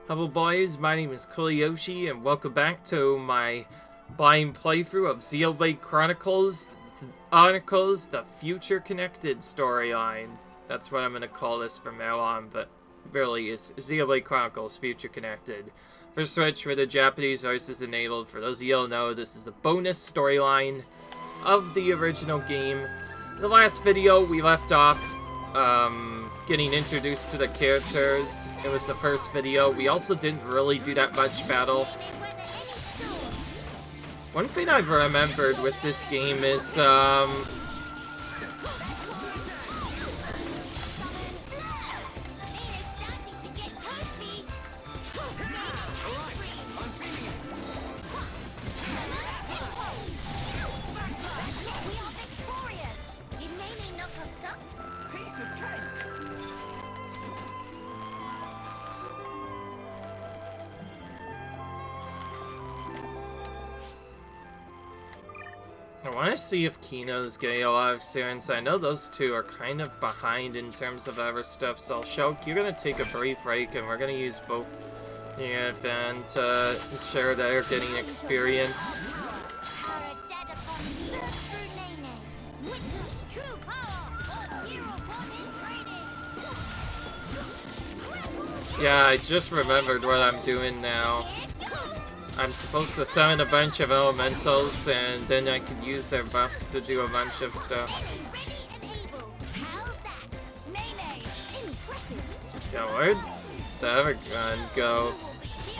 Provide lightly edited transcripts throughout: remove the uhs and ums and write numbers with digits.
Hello boys, my name is Kuliyoshi and welcome back to my blind playthrough of Xenoblade Chronicles, the Future Connected storyline. That's what I'm going to call this from now on, but really it's Xenoblade Chronicles Future Connected. For Switch, where the Japanese voice is enabled, for those of you who don't know, this is a bonus storyline of the original game. In the last video, we left off getting introduced to the characters. It was the first video. We also didn't really do that much battle. One thing I've remembered with this game is, I want to see if Kino's getting a lot of experience. I know those two are kind of behind in terms of other stuff, so Shulk, you're going to take a brief break, and we're going to use both and to ensure that they're getting experience. Yeah, I just remembered what I'm doing now. I'm supposed to summon a bunch of elementals, and then I can use their buffs to do a bunch of stuff. Yeah, where'd the other gun go?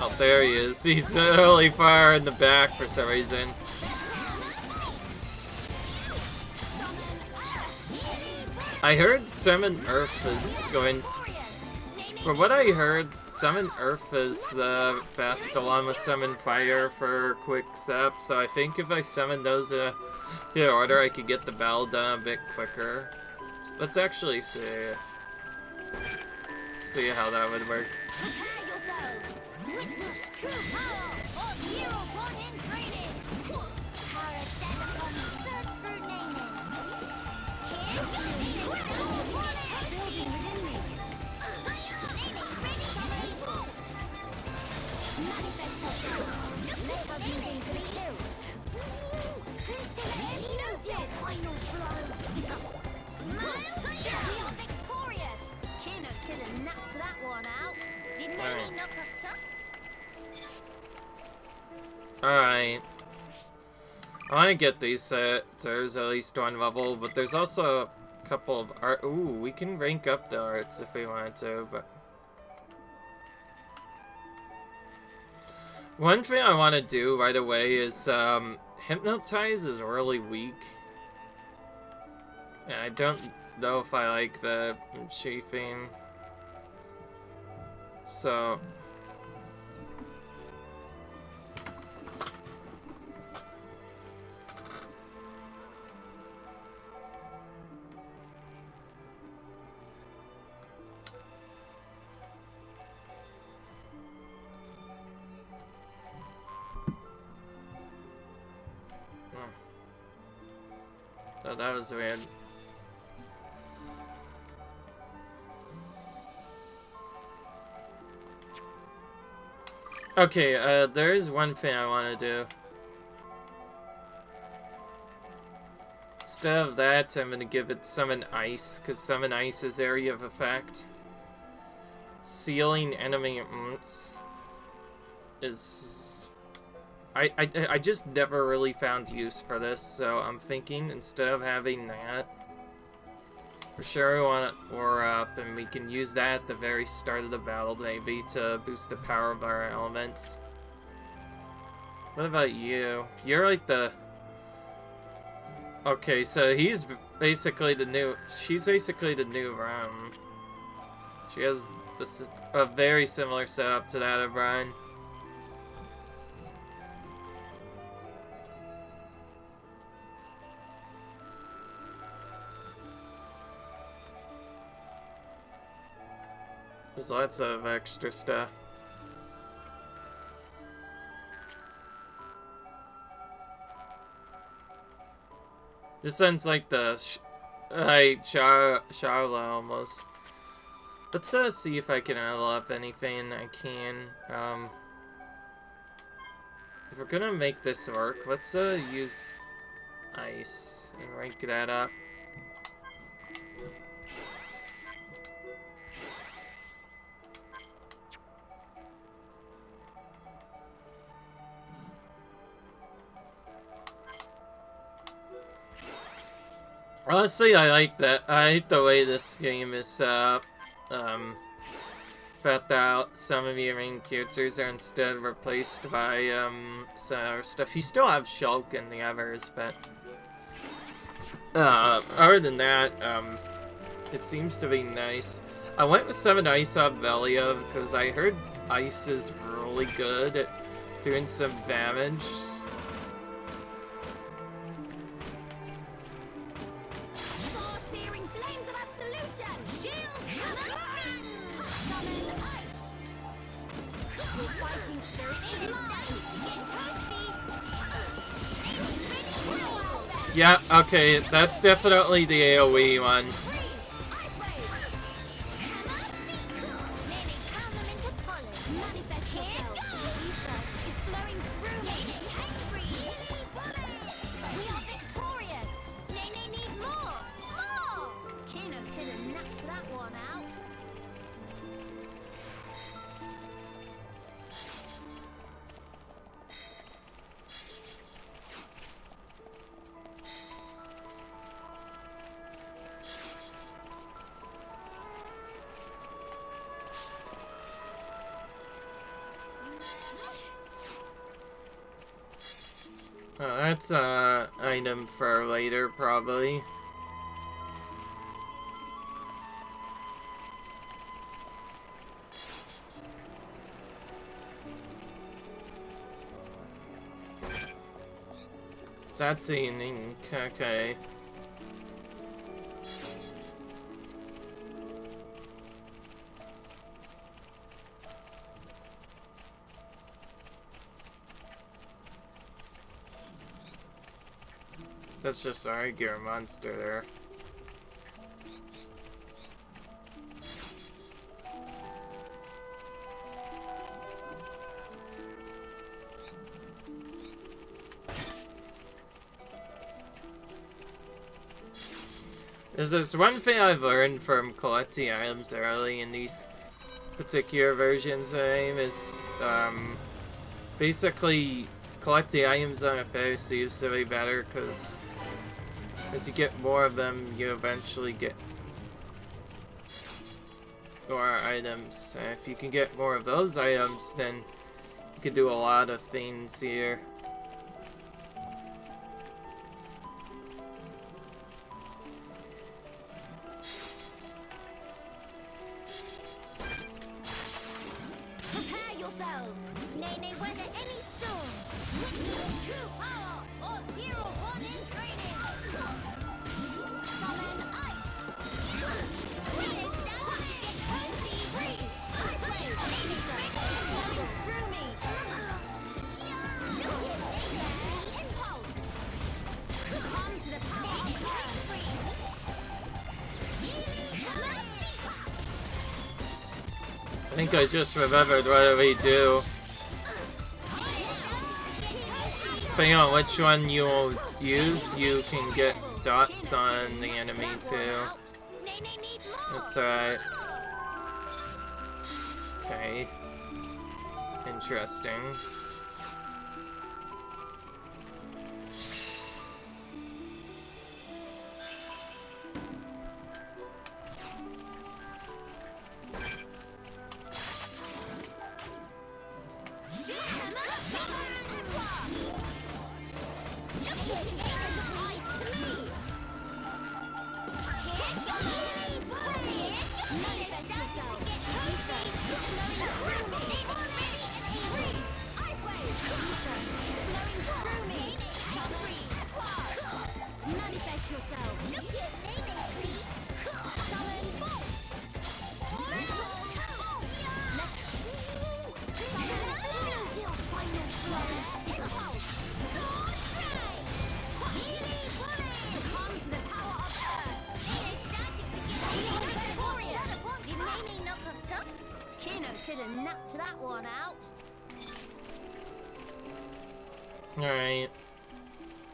Oh, there he is. He's really far in the back for some reason. I heard Summon Earth is going... From what I heard, Summon Earth is the best, along with Summon Fire for quick sap, so I think if I summon those in order, I could get the battle done a bit quicker. Let's actually see how that would work. Alright. I want to get these sectors at least one level, but there's also a couple of art. Ooh, we can rank up the arts if we wanted to, but... One thing I want to do right away is, Hypnotize is really weak. And I don't know if I like the chafing. So... Oh, that was weird. Okay, there is one thing I want to do. Instead of that, I'm going to give it Summon Ice, because Summon Ice is Area of Effect. Sealing enemy imps is... I just never really found use for this, so I'm thinking instead of having that, for sure we want it Aura up, and we can use that at the very start of the battle maybe to boost the power of our elements. What about you? You're like the... Okay, so he's basically the new... She's basically the new Ram. She has this, a very similar setup to that of Ryan. There's lots of extra stuff. This sounds like the Charla almost. Let's see if I can level up anything I can. If we're gonna make this work, let's use ice and rank that up. Honestly, I like that. I like the way this game is set up. Fact that some of the main characters are instead replaced by some other stuff. You still have Shulk and the others, but other than that, it seems to be nice. I went with 7 Ice on Velia because I heard Ice is really good at doing some damage. Yeah, okay, that's definitely the AoE one. That's an item for later, probably. That's an ink, okay. That's just a regular monster there. There's one thing I've learned from collecting items early in these particular versions of the game is, basically collecting items on a fair seems to be better because as you get more of them, you eventually get more items. And if you can get more of those items, then you can do a lot of things here. Prepare yourselves! Nay, weather any storm! True power or hero one in training! Summon ice! Breeze down! Get toasty! Breeze! Ice wave! Flowing through me! Impulse! Come to the power of breeze! I think I just remembered what we do. Depending on which one you'll use, you can get dots on the enemy too. That's right. Okay. Interesting. that one out. Alright.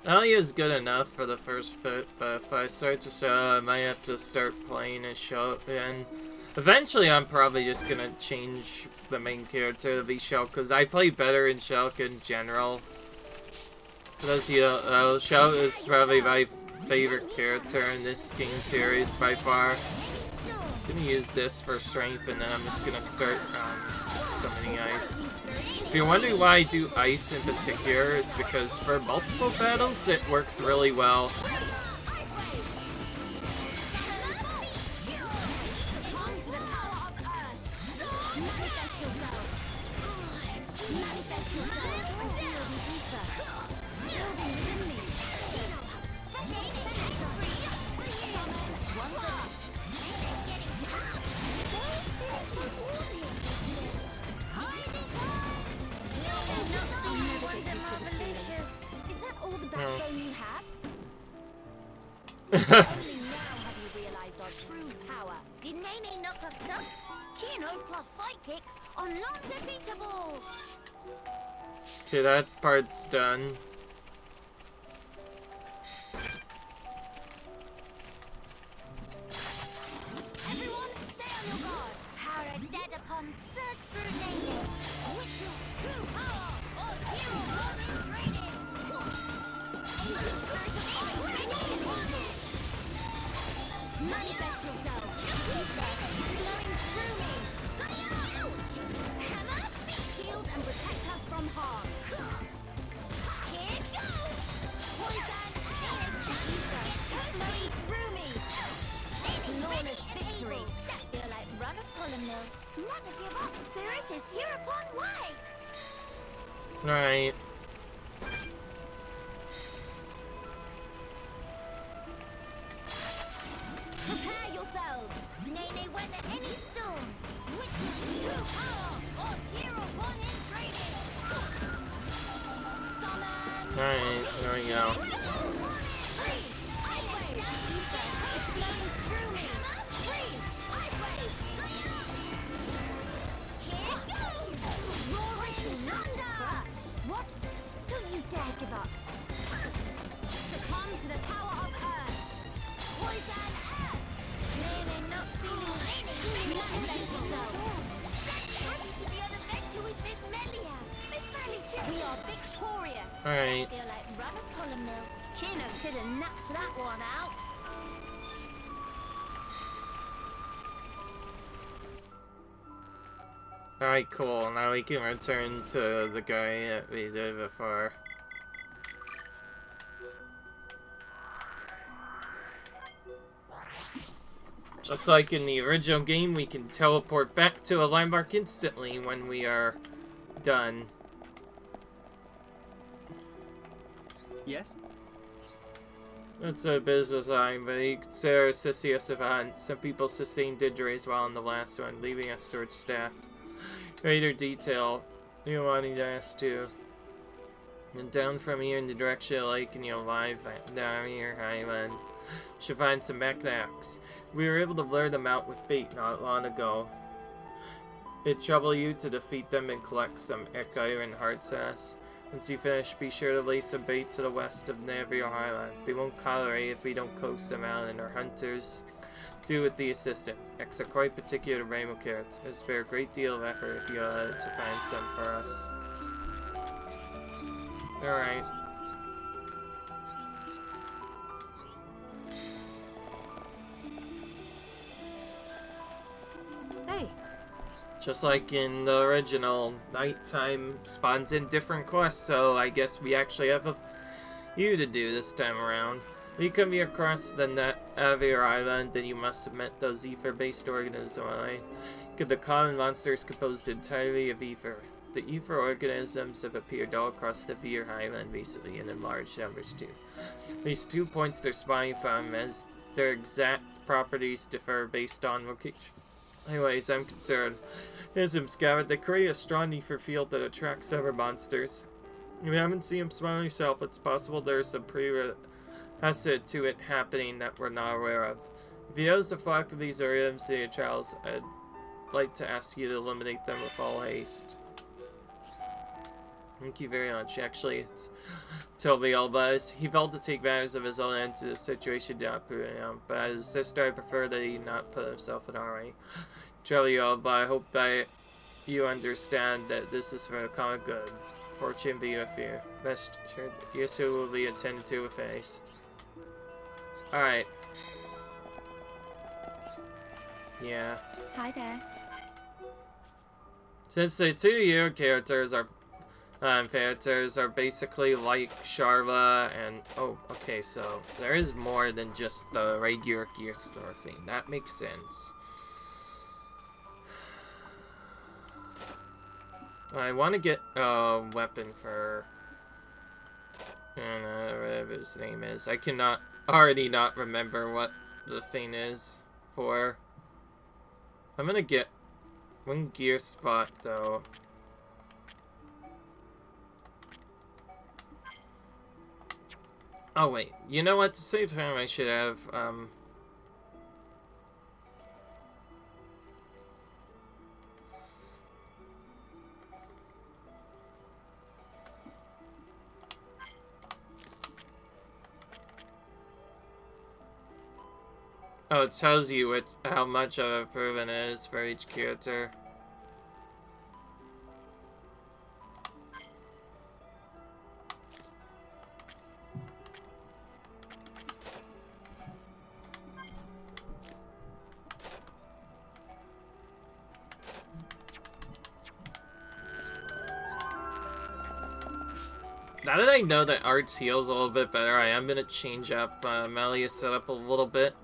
Ellie is good enough for the first bit, but if I start to show, I might have to start playing a show, and eventually I'm probably just gonna change the main character to be Shulk, because I play better in Shulk in general. Because, you know, Shulk is probably my favorite character in this game series by far. I'm gonna use this for strength, and then I'm just gonna start summoning ice. If you're wondering why I do ice in particular, it's because for multiple battles it works really well. Only now have you realized our true power. Did Nene knock off subs? Kino plus sidekicks are non-defeatable. See, that part's done. Everyone, stay on your guard. Power dead upon search through Nene. Witness true power of hero learning training. Ancient spirit of ice, manifest yourself. Flowing through me. Hammer, shield and protect us from harm. Here goes. Poison flowing through me. Flawless victory. Feel like run of column. Never give up. Spirit is here upon way. Alright. Prepare yourselves! Nene weather any storm! Witness true power of hero one in training! Summon! Alright, there we go. Freeze! Ice wave! Is flowing through me! Freeze! Ice wave! Here goes! Roaring thunder! What? Don't you dare give up! Succumb to the power of earth! Poison earth! Nene not feeling anything. Manifest yourself. Happy to be on adventure with Miss Melia. Miss Melia. We are victorious. Alright. Feel like run a column mill. Kino could have knocked that one out. Alright, cool. Now we can return to the guy that we did before. Just like in the original game, we can teleport back to a landmark instantly when we are done. Yes? It's a business line, but you consider Sissy a savant. Some people sustained injuries while in the last one, leaving us short staffed. Greater detail. You wanting to ask too. And down from here in the direction of the lake, and you'll arrive down here, Highland. Should find some mechanics. We were able to lure them out with bait not long ago. It'd trouble you to defeat them and collect some Ekire and Heartsass. Once you finish, be sure to lay some bait to the west of Navio Highland. They won't tolerate if we don't coax them out, and our hunters do with the assistant. X are quite particular to rainbow carrots. It'll spare a great deal of effort if you allow it to find some for us. Alright. Hey. Just like in the original, nighttime spawns in different quests, so I guess we actually have you to do this time around. When you come across the Navir Island, then you must have met those ether-based organisms, right? The common monster is composed entirely of ether. The ether organisms have appeared all across the Beer Highland recently, and in large numbers too. These 2 points they're spawning from, as their exact properties differ based on location. Anyways, I'm concerned. As I'm scattered, they create a strong ether field that attracts other monsters. If you haven't seen them spawn yourself, it's possible there's some prerequisite to it happening that we're not aware of. If you notice the flock of these organisms in your trials, like to ask you to eliminate them with all haste. Thank you very much. Actually, it's told me all about us. He felt to take matters of his own hands to the situation did not prove him. But as a sister, I prefer that he not put himself in our way. Trouble you all, but I hope that you understand that this is for the common good. Fortune be with you. Best sure your soul will be attended to with haste. Alright. Yeah. Hi there. Since the two hero characters are basically like Sharva and oh, okay, so there is more than just the regular gear store thing. That makes sense. I want to get a weapon for whatever his name is. I cannot already not remember what the thing is for. I'm gonna get one gear spot though. Oh wait, you know what? To save time, I should have oh, it tells you how much of a proven it is for each character. Now that I know that Arts heals a little bit better, I am gonna change up Melia's setup a little bit.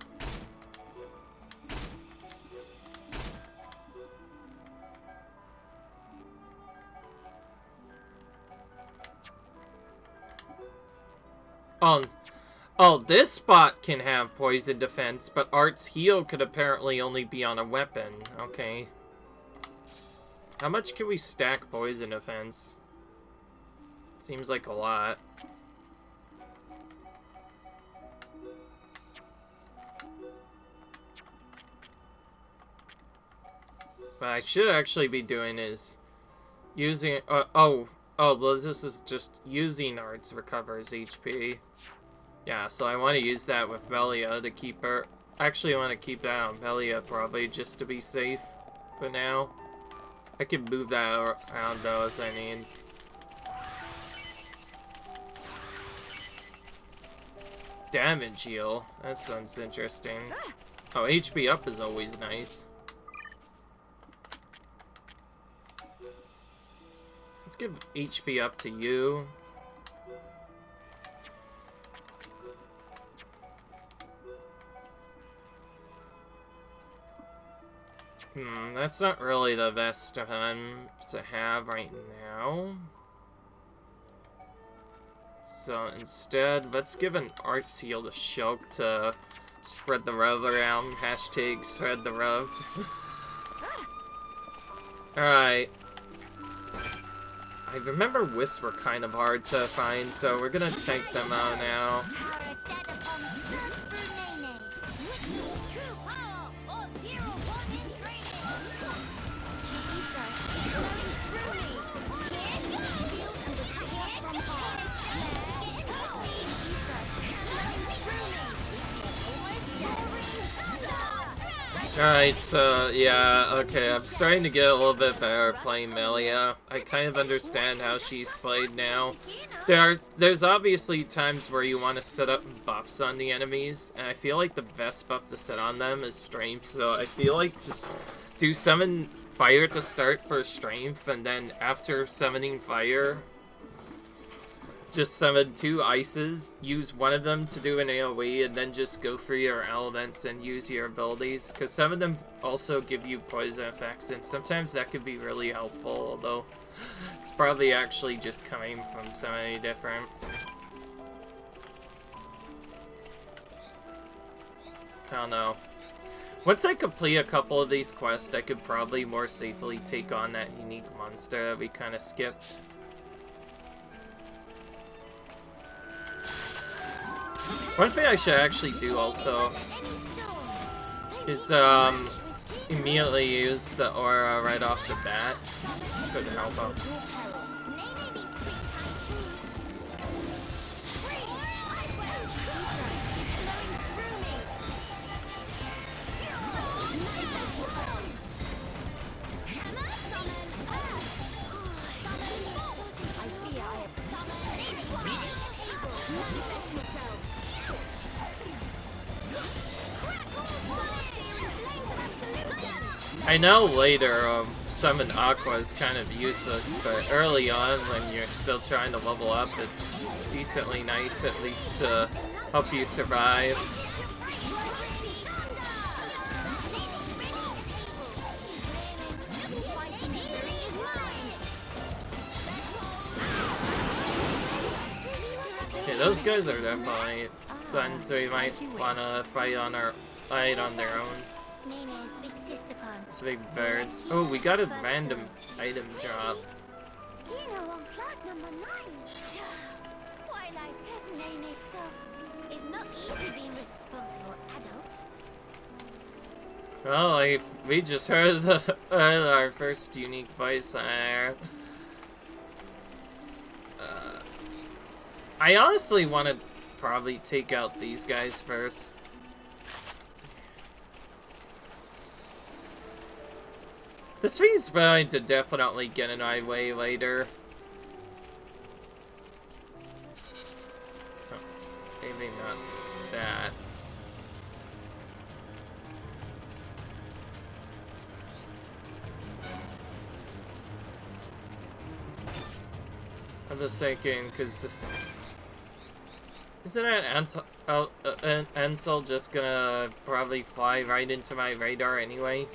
Oh, this spot can have poison defense, but Art's heal could apparently only be on a weapon. Okay. How much can we stack poison defense? Seems like a lot. What I should actually be doing is using this is just using Arts recovers HP. Yeah, so I want to use that with Melia to keep her. Actually, I want to keep that on Melia probably just to be safe for now. I can move that around though as I need. Damage heal. That sounds interesting. Oh, HP up is always nice. Let's give HP up to you. That's not really the best one to have right now. So instead, let's give an art seal to Shulk to spread the love around. Hashtag spread the love. Alright. I remember wisps were kind of hard to find, so we're gonna take them out now. Alright, so, yeah, okay, I'm starting to get a little bit better playing Melia. I kind of understand how she's played now. There's obviously times where you want to set up buffs on the enemies, and I feel like the best buff to set on them is Strength, so I feel like just do summon Fire to start for Strength, and then after summoning Fire, just summon 2 ices, use one of them to do an AoE, and then just go for your elements and use your abilities. Because some of them also give you poison effects, and sometimes that could be really helpful, although it's probably actually just coming from so many different... I don't know. Once I complete a couple of these quests, I could probably more safely take on that unique monster that we kind of skipped. One thing I should actually do also is, immediately use the aura right off the bat. Could help him. I know later, Summon Aqua is kind of useless, but early on, when you're still trying to level up, it's decently nice, at least to help you survive. Okay, those guys are definitely fun, so we might wanna fight on their own. These big birds. Oh, we got a random item drop. On cloud number 9. Twilight doesn't name it so. It's not easy being responsible adult. Well, we just heard our first unique voice there. I honestly want to probably take out these guys first. This thing's going to definitely get in my way later. Oh, maybe not that. I'm just thinking, because isn't an Ansel just gonna probably fly right into my radar anyway?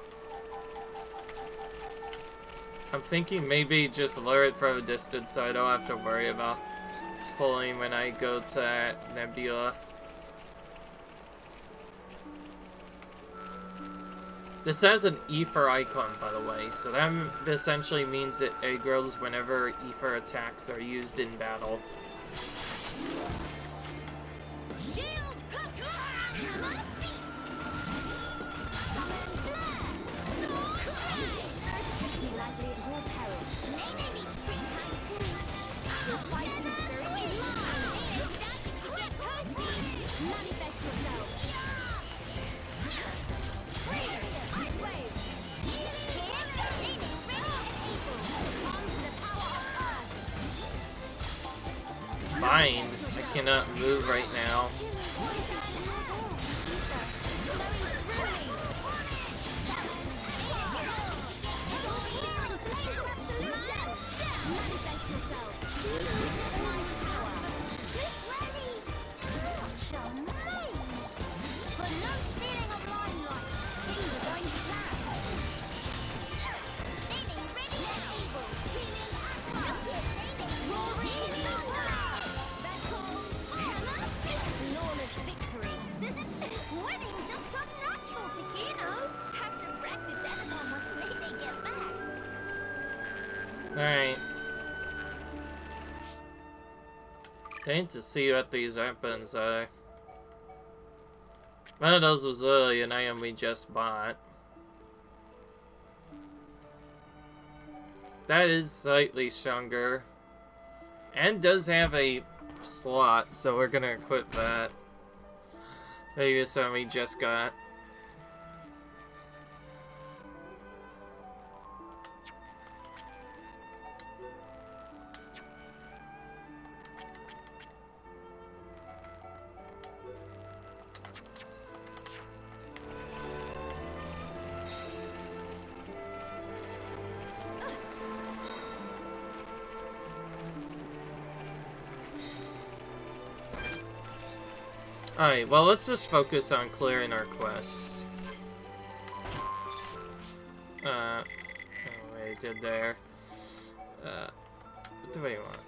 I'm thinking maybe just lure it from a distance so I don't have to worry about pulling when I go to Nebula. This has an Ether icon, by the way, so that essentially means it aggroes whenever Ether attacks are used in battle. Fine. I cannot move right now. Alright. I need to see what these weapons are. One of those was literally an item we just bought. That is slightly stronger. And does have a slot, so we're gonna equip that. Maybe it's one we just got. Alright, well, let's just focus on clearing our quest. Oh, wait, did there. What do we want?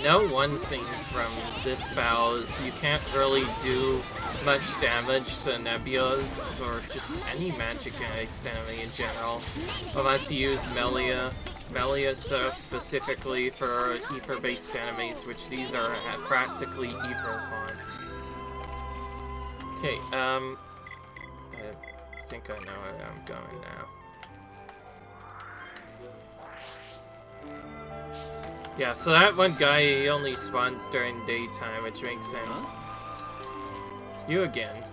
I know one thing from this battle is you can't really do much damage to Nebulas or just any magic ice enemy in general unless you use Melia. Melia set up specifically for ether-based enemies, which these are practically ether fonts. Okay, I think I know where I'm going now. Yeah, so that one guy, he only spawns during daytime, which makes sense. You again.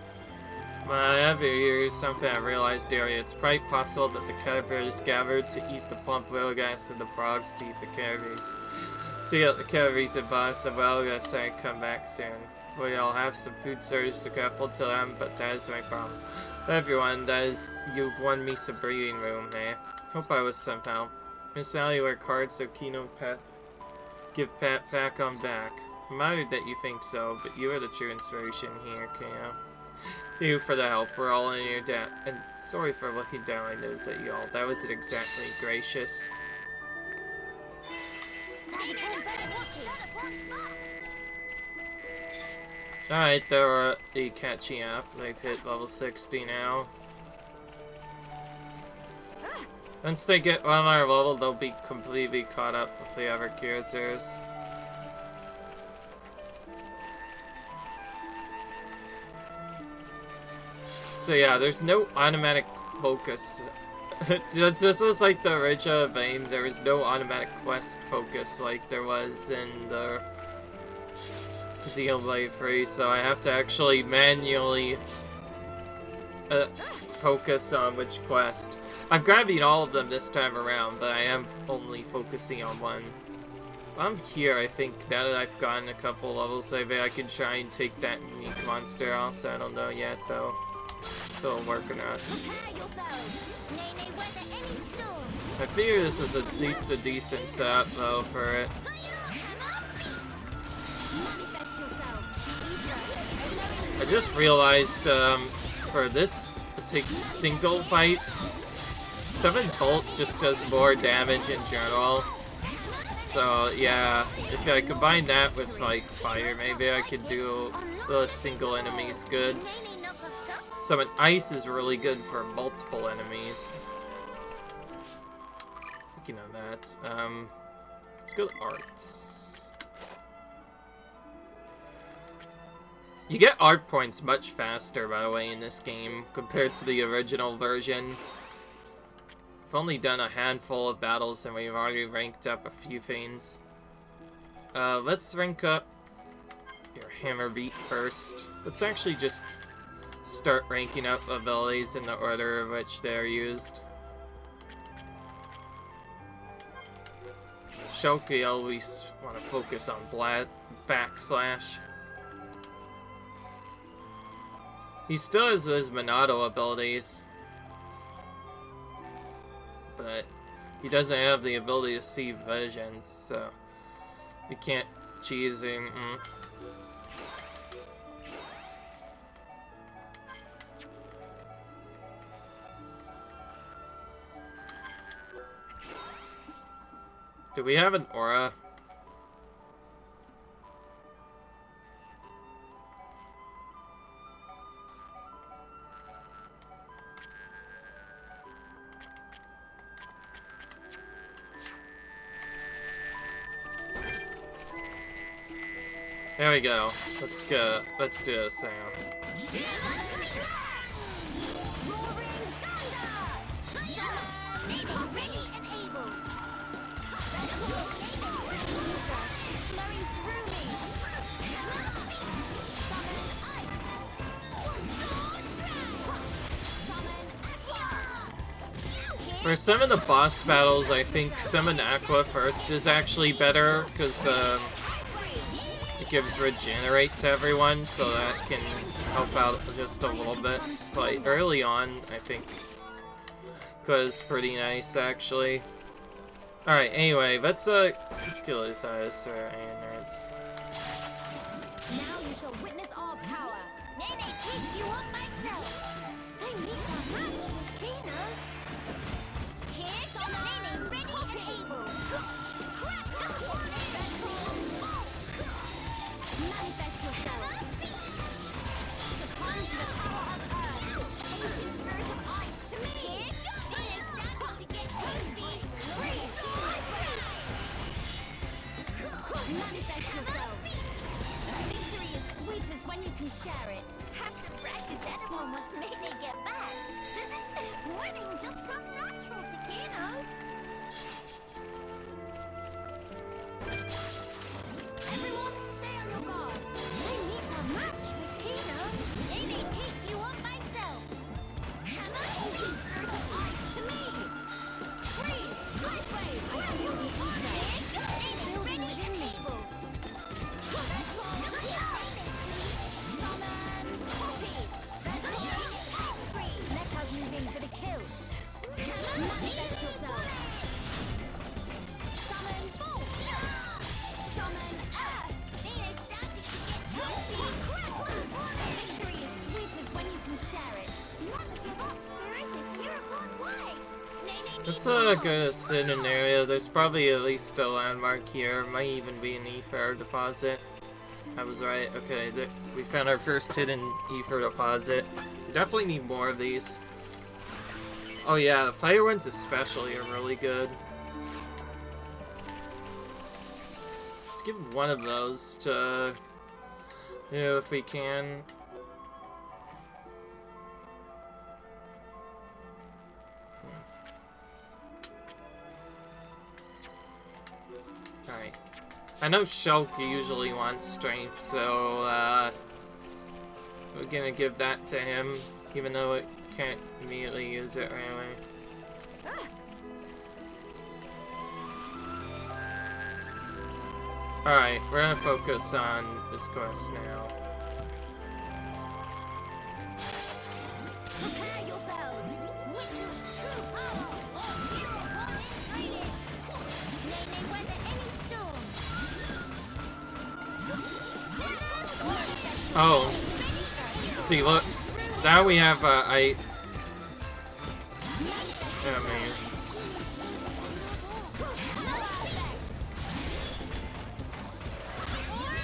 I have here something I realized earlier. It's quite possible that the caterpillars gathered to eat the plump Wilgas and the frogs to eat the caterpillars. To get the caterpillars and boss the Wilgas and come back soon. We'll have some food service to grapple to them, but that is my problem. Everyone, you've won me some breathing room, eh? Hope I was somehow. Miss Valley worked hard, so Kino Pet give Pat back on back. I'm honored that you think so, but you are the true inspiration here, Kino. Thank you for the help. We're all in your debt. And sorry for looking down my nose at y'all. That wasn't exactly gracious. Alright, they're catching up. They've hit level 60 now. Once they get one more level, they'll be completely caught up if they ever cure theirs. So yeah, there's no automatic focus. This was like the original vein. There was no automatic quest focus like there was in the Xenoblade 3, so I have to actually manually focus on which quest. I'm grabbing all of them this time around, but I am only focusing on one. I'm here, I think, now that I've gotten a couple levels, maybe I can try and take that unique monster out. I don't know yet, though. Still working on it. I figure this is at least a decent setup, though, for it. I just realized, for this particular single fights, 7 Bolt just does more damage in general. So, yeah, if I combine that with, like, fire, maybe I could do the single enemies good. Summon Ice is really good for multiple enemies. Speaking of that, let's go to Arts. You get art points much faster, by the way, in this game, compared to the original version. I've only done a handful of battles, and we've already ranked up a few things. Let's rank up your Hammer Beat first. Let's actually just start ranking up abilities in the order in which they're used. Shulky always want to focus on backslash. He still has his Monado abilities, but he doesn't have the ability to see visions, so you can't cheese him. Do we have an aura? There we go. Let's go. Let's do this now. For some of the boss battles, I think Summon Aqua first is actually better, because it gives Regenerate to everyone, so that can help out just a little bit. It's like, early on, I think Aqua's pretty nice, actually. Alright, anyway, let's kill this eyes for nerds. Now you shall witness our power. Nay, take you up myself. They need to match, Kino. Here, Nene, ready and able. Crack up! share it. Have some practice anyone wants to make me get back. Winning just comes natural to Kino. Everyone, stay on your guard. I need a match with Kino. They may keep you on myself. Hammer, keep spirit of ice to me. Freeze, ice wave. Building within me. Let us move in for the kill. Manifest yourself. Summon bolt. Summon earth. They are starting to get toasty. Victory is sweetest when you can share it. Never give up, spirit is here upon way. Let's go to Hidden area. There's probably at least a landmark here. Might even be an ether deposit. I was right. Okay, we found our first hidden ether deposit. We definitely need more of these. Oh yeah, the fire ones especially are really good. Let's give one of those to, you know, if we can. Alright. I know Shulk usually wants strength, so we're gonna give that to him, even though it can't immediately use it right away. Alright, we're gonna focus on this quest now. Prepare yourselves. Witness true power of hero born in training. May they weather any storm. Oh. See, look. Now we have ice enemies.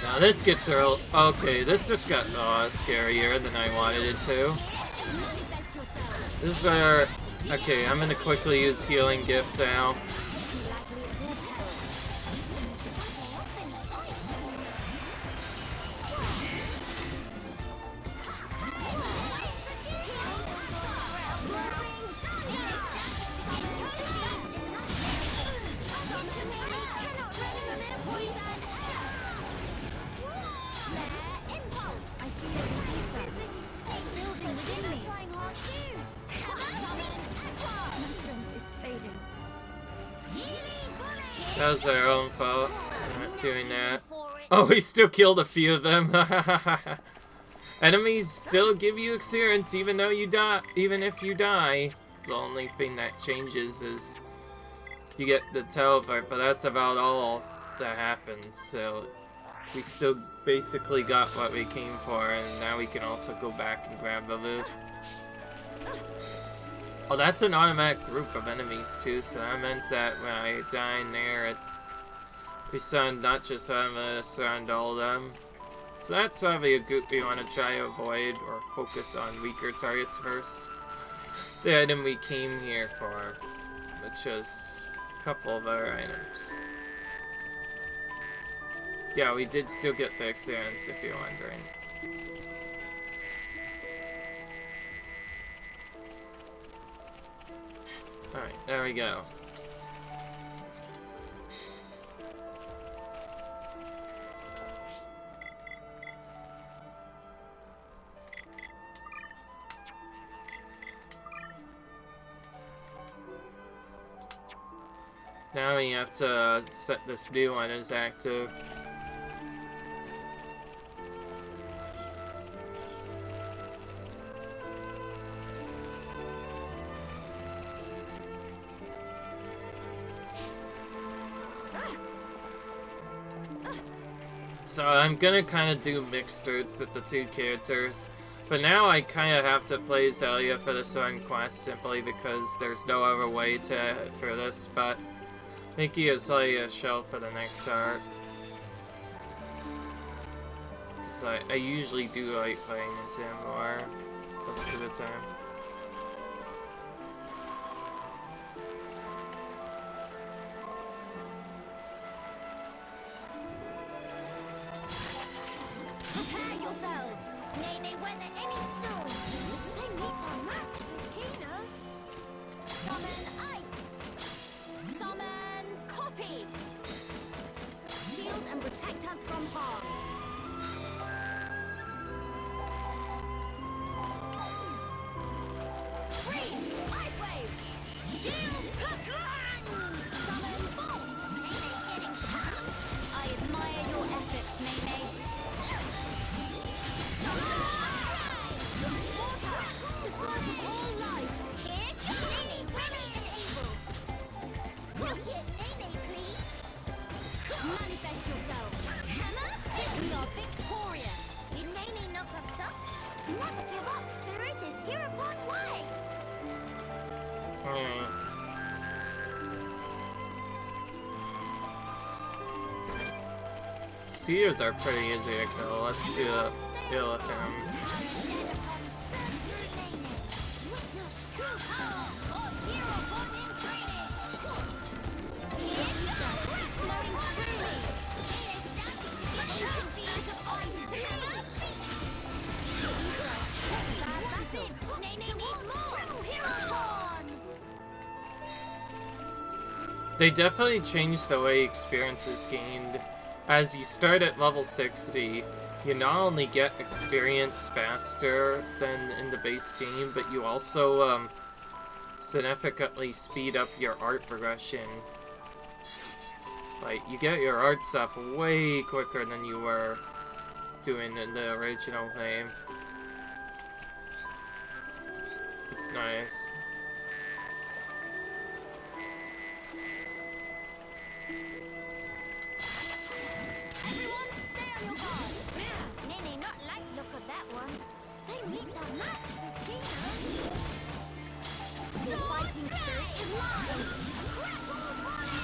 Now this gets real. Okay, this just got scarier than I wanted it to. This is our. Okay, I'm gonna quickly use healing gift now. That was our own fault. Not doing that. Oh, we still killed a few of them. Enemies still give you experience even though you die. Even if you die, the only thing that changes is you get the teleport. But that's about all that happens. So we still basically got what we came for, and now we can also go back and grab the loot. Oh, that's an automatic group of enemies too, so that meant that when I die in there, we stunned not just one, but stunned all of them. So that's probably a group we want to try to avoid, or focus on weaker targets first. The item we came here for, which is a couple of other items. Yeah, we did still get the experience, if you're wondering. Alright, there we go. Now we have to set this new one as active. So I'm gonna kind of do mixed dudes with the two characters, but now I kind of have to play Zelia for this one quest simply because there's no other way for this. But Mickey is Zelia shell for the next arc. So I usually do like playing as him more most of the time. Prepare yourselves. Nay, Alright. Seers are pretty easy to kill. Let's do a deal with him. They definitely changed the way experience is gained. As you start at level 60, you not only get experience faster than in the base game, but you also significantly speed up your art progression. Like, you get your arts up way quicker than you were doing in the original game. It's nice. Everyone, stay on your guard. Nene, not like look at that one. They meet the match with Kino. The fighting spirit is live. Grapple body.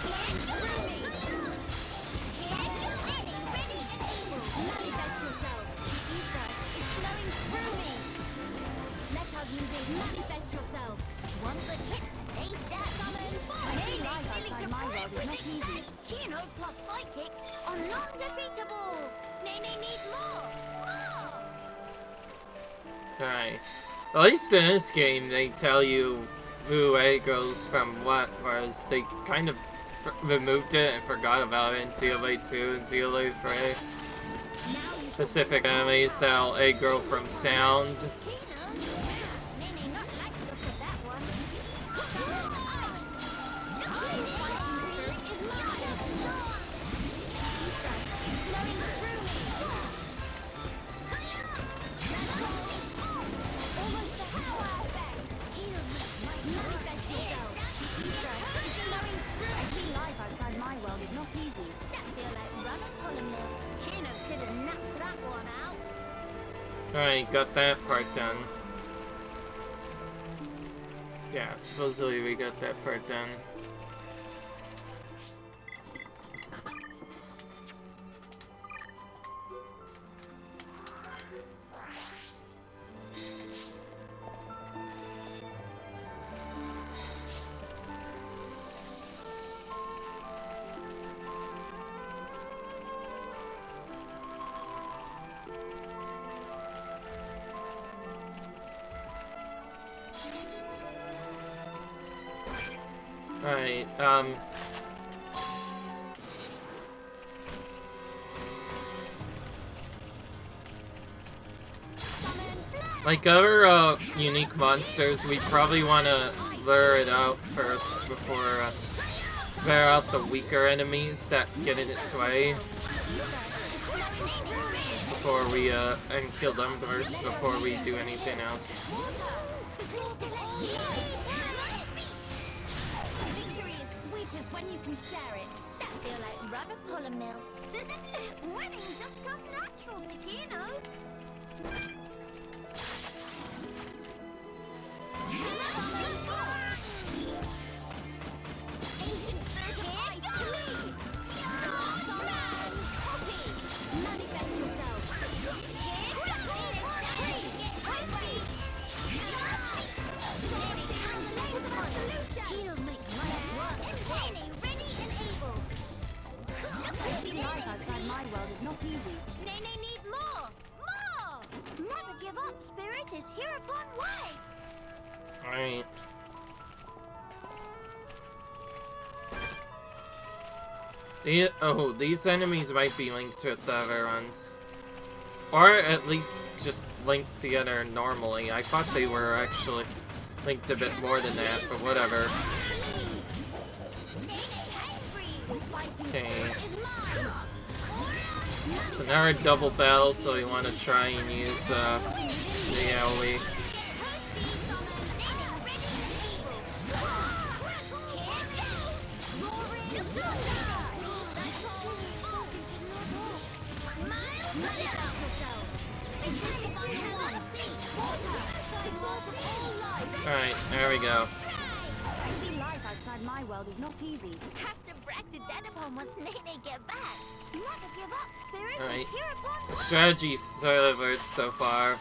Get through me. Get ready, ready and able. Manifest yourself. Ether is flowing through me. Let us move in. Manifest yourself. One good hit. Ain't that summon? Hey, life outside my world is not easy. Kino plus psychics are non-defeatable. Nene need more. Alright. At least in this game, they tell you who A goes from what, whereas they kind of removed it and forgot about it in Xenoblade 2 and Xenoblade 3. Specific enemies that'll A grow from sound. Nene not like look at that one. Alright, got that part done. Yeah, supposedly we got that part done. Alright, like other, unique monsters, we probably want to lure it out first before, clear out the weaker enemies that get in its way. Before we, and kill them first before we do anything else. Is when you can share it. That feel like rubber pull a mill. Winning just come natural to Kino. Ancient spirit of ice to me. Copy. Manifest yourself. He'll make life work. Ready and able. Life outside my world is not easy. Nene need more! More! Never give up, spirit is hereupon way! Alright. These enemies might be linked to the other ones. Or at least just linked together normally. I thought they were actually linked a bit more than that, but whatever. Okay. So now we're double battle, so we want to try and use the AoE. Alright. Alright, there we go. I see life outside my world is not easy. Have to brag to Dedapon once Nene get back. Never give up, spirit. Alright. Hereupon. The strategy server so far.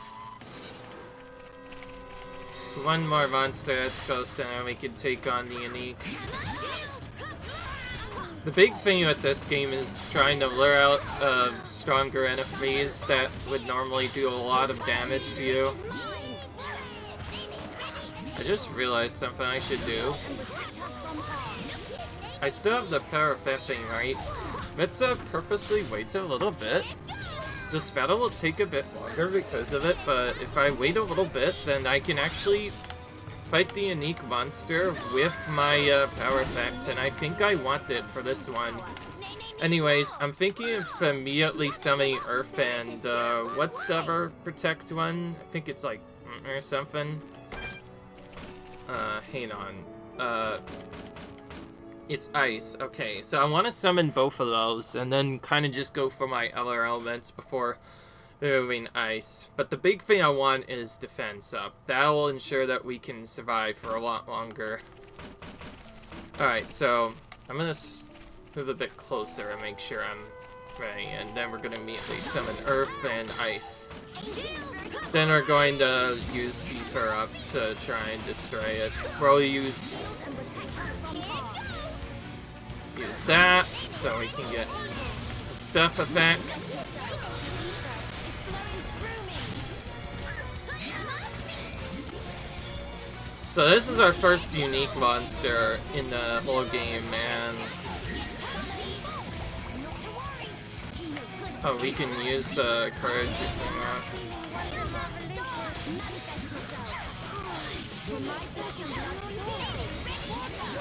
Just one more monster that's close and we can take on the unique. The big thing with this game is trying to lure out stronger enemies that would normally do a lot of damage to you. I just realized something I should do. I still have the Parafet thing, right? Mitsa purposely waits a little bit. This battle will take a bit longer because of it, but if I wait a little bit, then I can actually fight the unique monster with my power effect, and I think I want it for this one. Anyways, I'm thinking of immediately summoning Earth and, what's the other protect one? I think it's like, or something. Hang on. It's ice. Okay, so I want to summon both of those, and then kind of just go for my other elements before moving ice. But the big thing I want is defense up. That will ensure that we can survive for a lot longer. Alright, so I'm going to move a bit closer and make sure I'm ready. And then we're going to immediately summon Earth and Ice. Then we're going to use Seafer up to try and destroy it. We'll use that so we can get buff effects. So this is our first unique monster in the whole game, man. Oh, we can use courage thing up.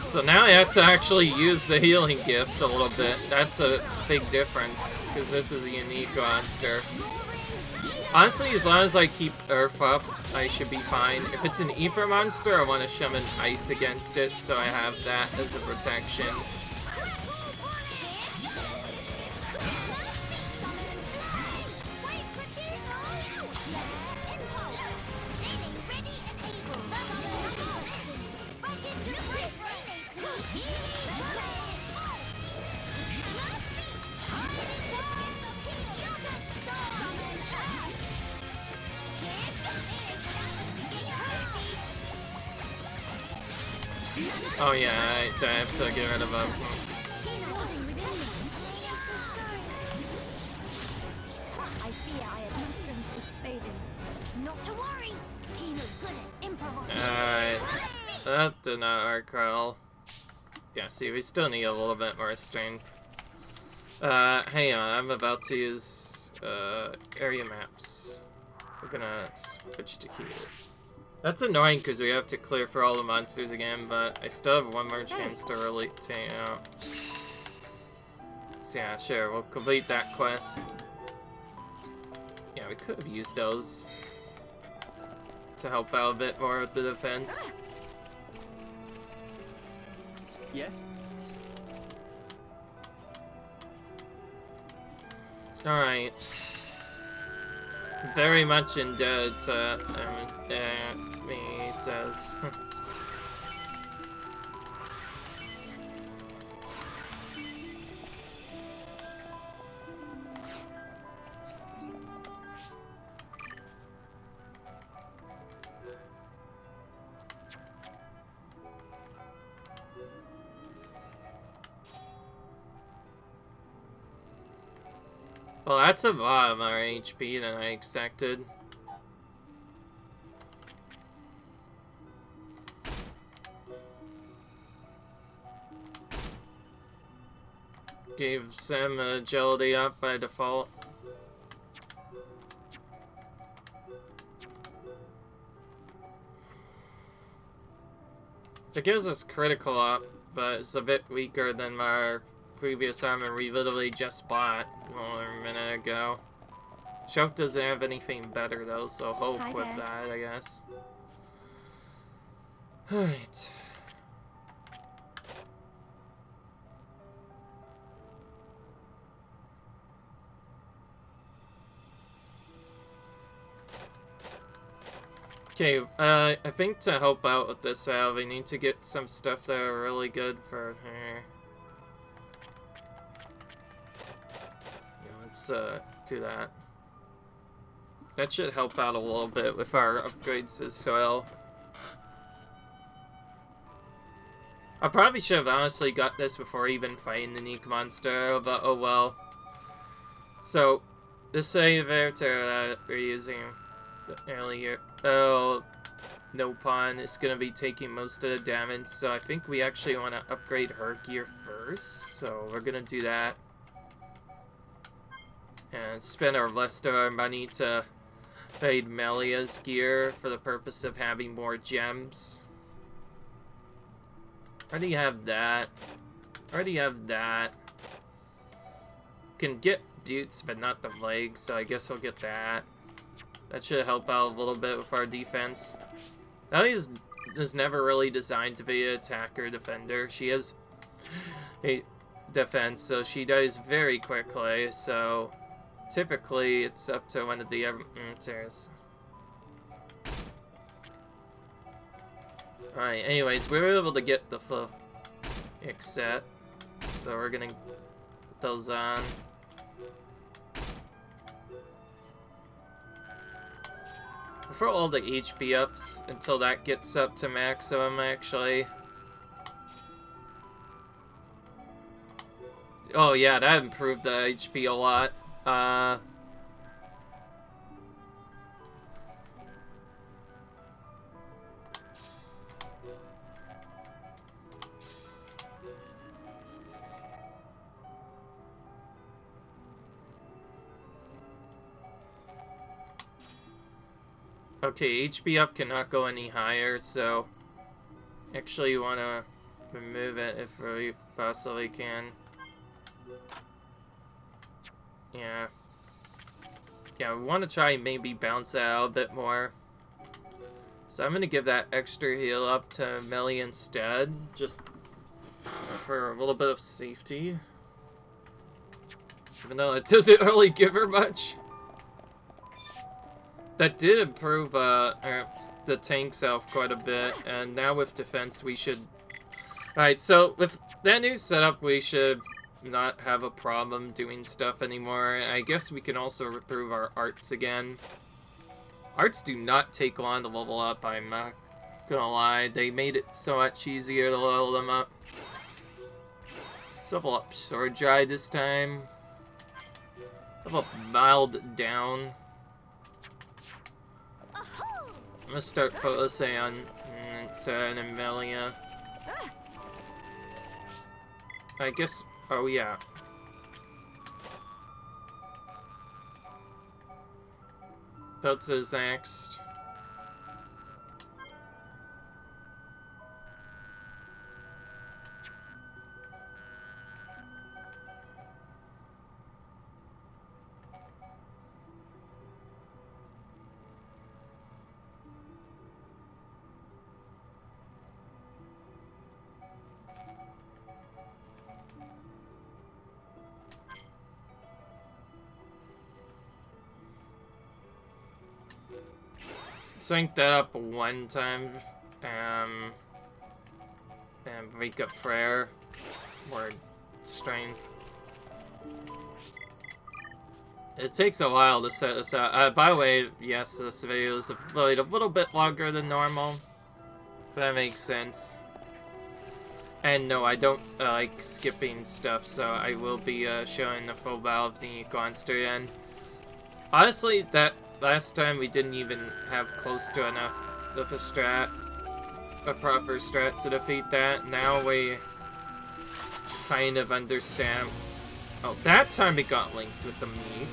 So now I have to actually use the healing gift a little bit. That's a big difference, because this is a unique monster. Honestly, as long as I keep Earth up, I should be fine. If it's an Ether monster, I want to summon Ice against it, so I have that as a protection. Oh yeah, I have to get rid of him. I fear my strength is fading. Not to worry. Kino good at improvising. Alright. That did not work well. Yeah, see, we still need a little bit more strength. Hang on, I'm about to use area maps. We're gonna switch to here. That's annoying because we have to clear for all the monsters again, but I still have one more chance to really take out. So yeah, sure, we'll complete that quest. Yeah, we could have used those to help out a bit more with the defense. Yes? Alright. Very much indebted to me, he says. Well, that's a lot more HP than I expected. Gave some agility up by default. It gives us critical up, but it's a bit weaker than our previous armor we literally just bought a minute ago. Shock doesn't have anything better though, so hope Hi with there. that, I guess. Alright. Okay, I think to help out with this valve, I need to get some stuff that are really good for her. Yeah, let's do that. That should help out a little bit with our upgrades as well. I probably should have honestly got this before even fighting the Neek monster, but oh well. So, this elevator that we're using earlier, oh, no pun, is going to be taking most of the damage, so I think we actually want to upgrade her gear first, so we're going to do that. And spend our rest of our money to upgrade Melia's gear for the purpose of having more gems. Already have that. Already have that. Can get boots, but not the legs, so I guess I'll get that. That should help out a little bit with our defense. Ellie's is never really designed to be an attacker defender. She has a defense, so she dies very quickly, so typically it's up to one of the answers. Alright, anyways, we were able to get the full set, so we're gonna put those on. For all the HP ups until that gets up to maximum, actually. Oh yeah, that improved the HP a lot. Okay, HP up cannot go any higher, so actually you want to remove it if we possibly can. Yeah. Yeah, we want to try and maybe bounce that out a bit more. So I'm going to give that extra heal up to Melly instead, just for a little bit of safety. Even though it doesn't really give her much. That did improve the tank's health quite a bit, and now with defense we should... Alright, so with that new setup we should not have a problem doing stuff anymore. I guess we can also improve our arts again. Arts do not take long to level up, I'm not gonna lie. They made it so much easier to level them up. Let's level up Sword Dry this time. Level up Mild down. I'm gonna start focusing on Sen and Melia. I guess, oh yeah. Peltz next. Sync that up one time, and wake up prayer, or strength. It takes a while to set this up. By the way, yes, this video is a little bit longer than normal, but that makes sense. And no, I don't like skipping stuff, so I will be showing the full battle of the monster again. Honestly, that last time we didn't even have close to enough of a proper strat to defeat that. Now we kind of understand. Oh, that time it got linked with the Meek.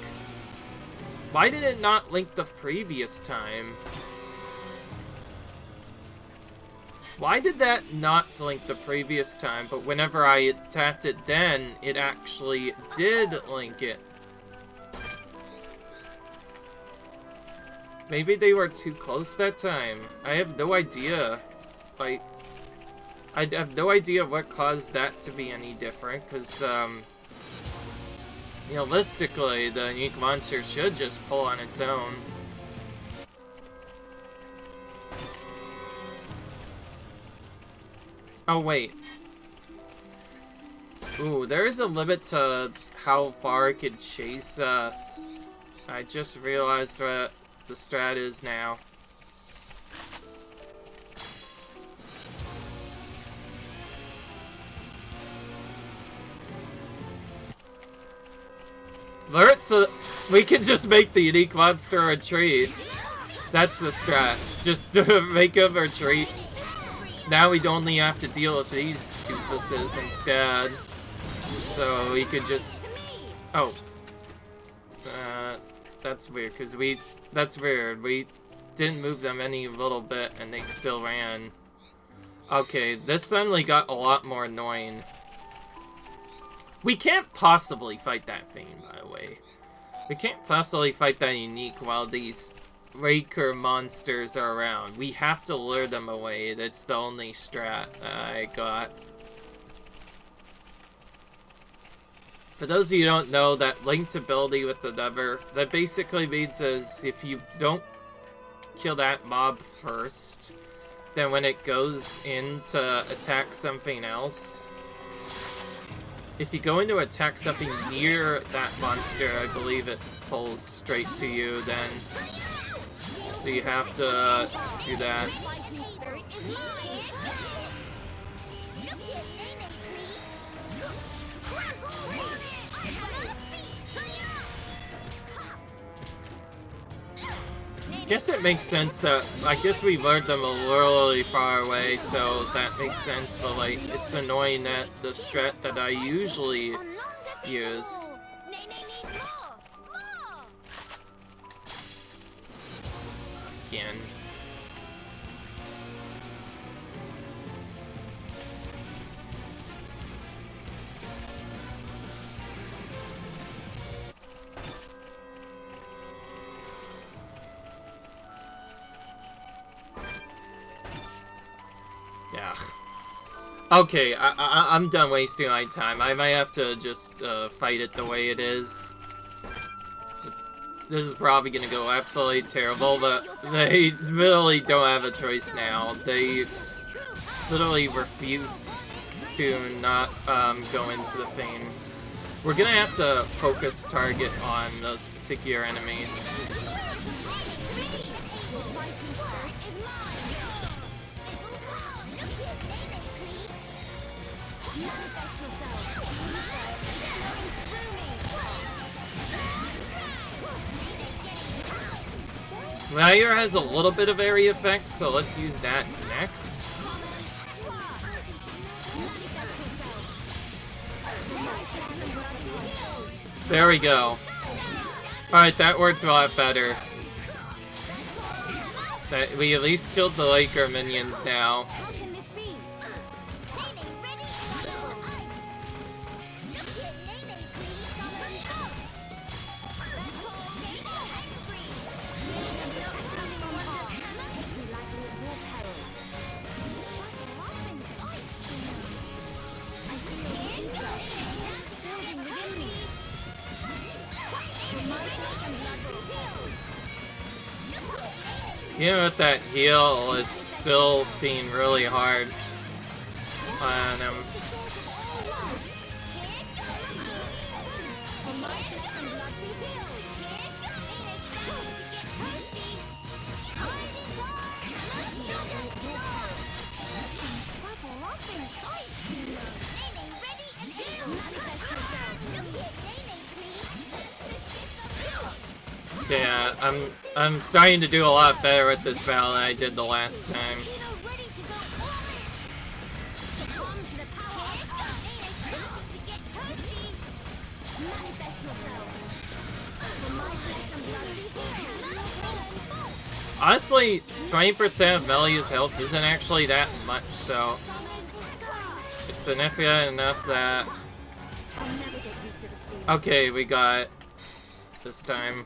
Why did it not link the previous time? Why did that not link the previous time, but whenever I attacked it then, it actually did link it? Maybe they were too close that time. I have no idea. Like, I have no idea what caused that to be any different, because, realistically, the unique monster should just pull on its own. Oh, wait. Ooh, there is a limit to how far it could chase us. I just realized what the strat is now. Alert, so we can just make the unique monster retreat. That's the strat. Just make him retreat. Now we'd only have to deal with these doofuses instead. So we could just... Oh. That's weird, because that's weird. We didn't move them any little bit, and they still ran. Okay, this suddenly got a lot more annoying. We can't possibly fight that thing, by the way. We can't possibly fight that unique while these Raker monsters are around. We have to lure them away. That's the only strat I got. For those of you who don't know, that linked ability with the Never, that basically means is if you don't kill that mob first, then when it goes in to attack something else, if you go in to attack something near that monster, I believe it pulls straight to you then. So you have to do that. I guess it makes sense that, I guess we lured them a really far away, so that makes sense, but like, it's annoying that the strat that I usually use. Again. Yeah. Okay, I'm done wasting my time. I might have to just fight it the way it is. This is probably gonna go absolutely terrible, but they literally don't have a choice now. They literally refuse to not go into the thing. We're gonna have to focus target on those particular enemies. Meyer has a little bit of area effect, so let's use that next. There we go. Alright, that worked a lot better. That we at least killed the Laker minions now. Even with that heal, it's still being really hard on him. Yeah, I'm starting to do a lot better with this battle than I did the last time. Honestly, 20% of Melia's health isn't actually that much, so it's significant enough that... Okay, we got it this time.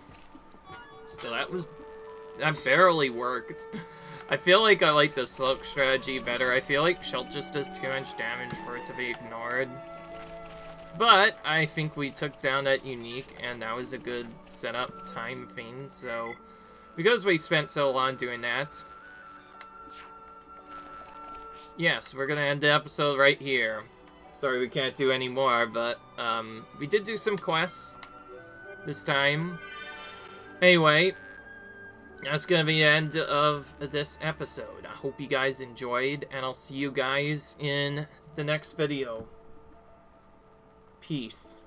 Still, that barely worked. I feel like I like the Slope strategy better. I feel like Shelt just does too much damage for it to be ignored. But I think we took down that unique, and that was a good setup time thing, so... Because we spent so long doing that... yes, we're gonna end the episode right here. Sorry we can't do any more, but we did do some quests this time. Anyway, that's gonna be the end of this episode. I hope you guys enjoyed, and I'll see you guys in the next video. Peace.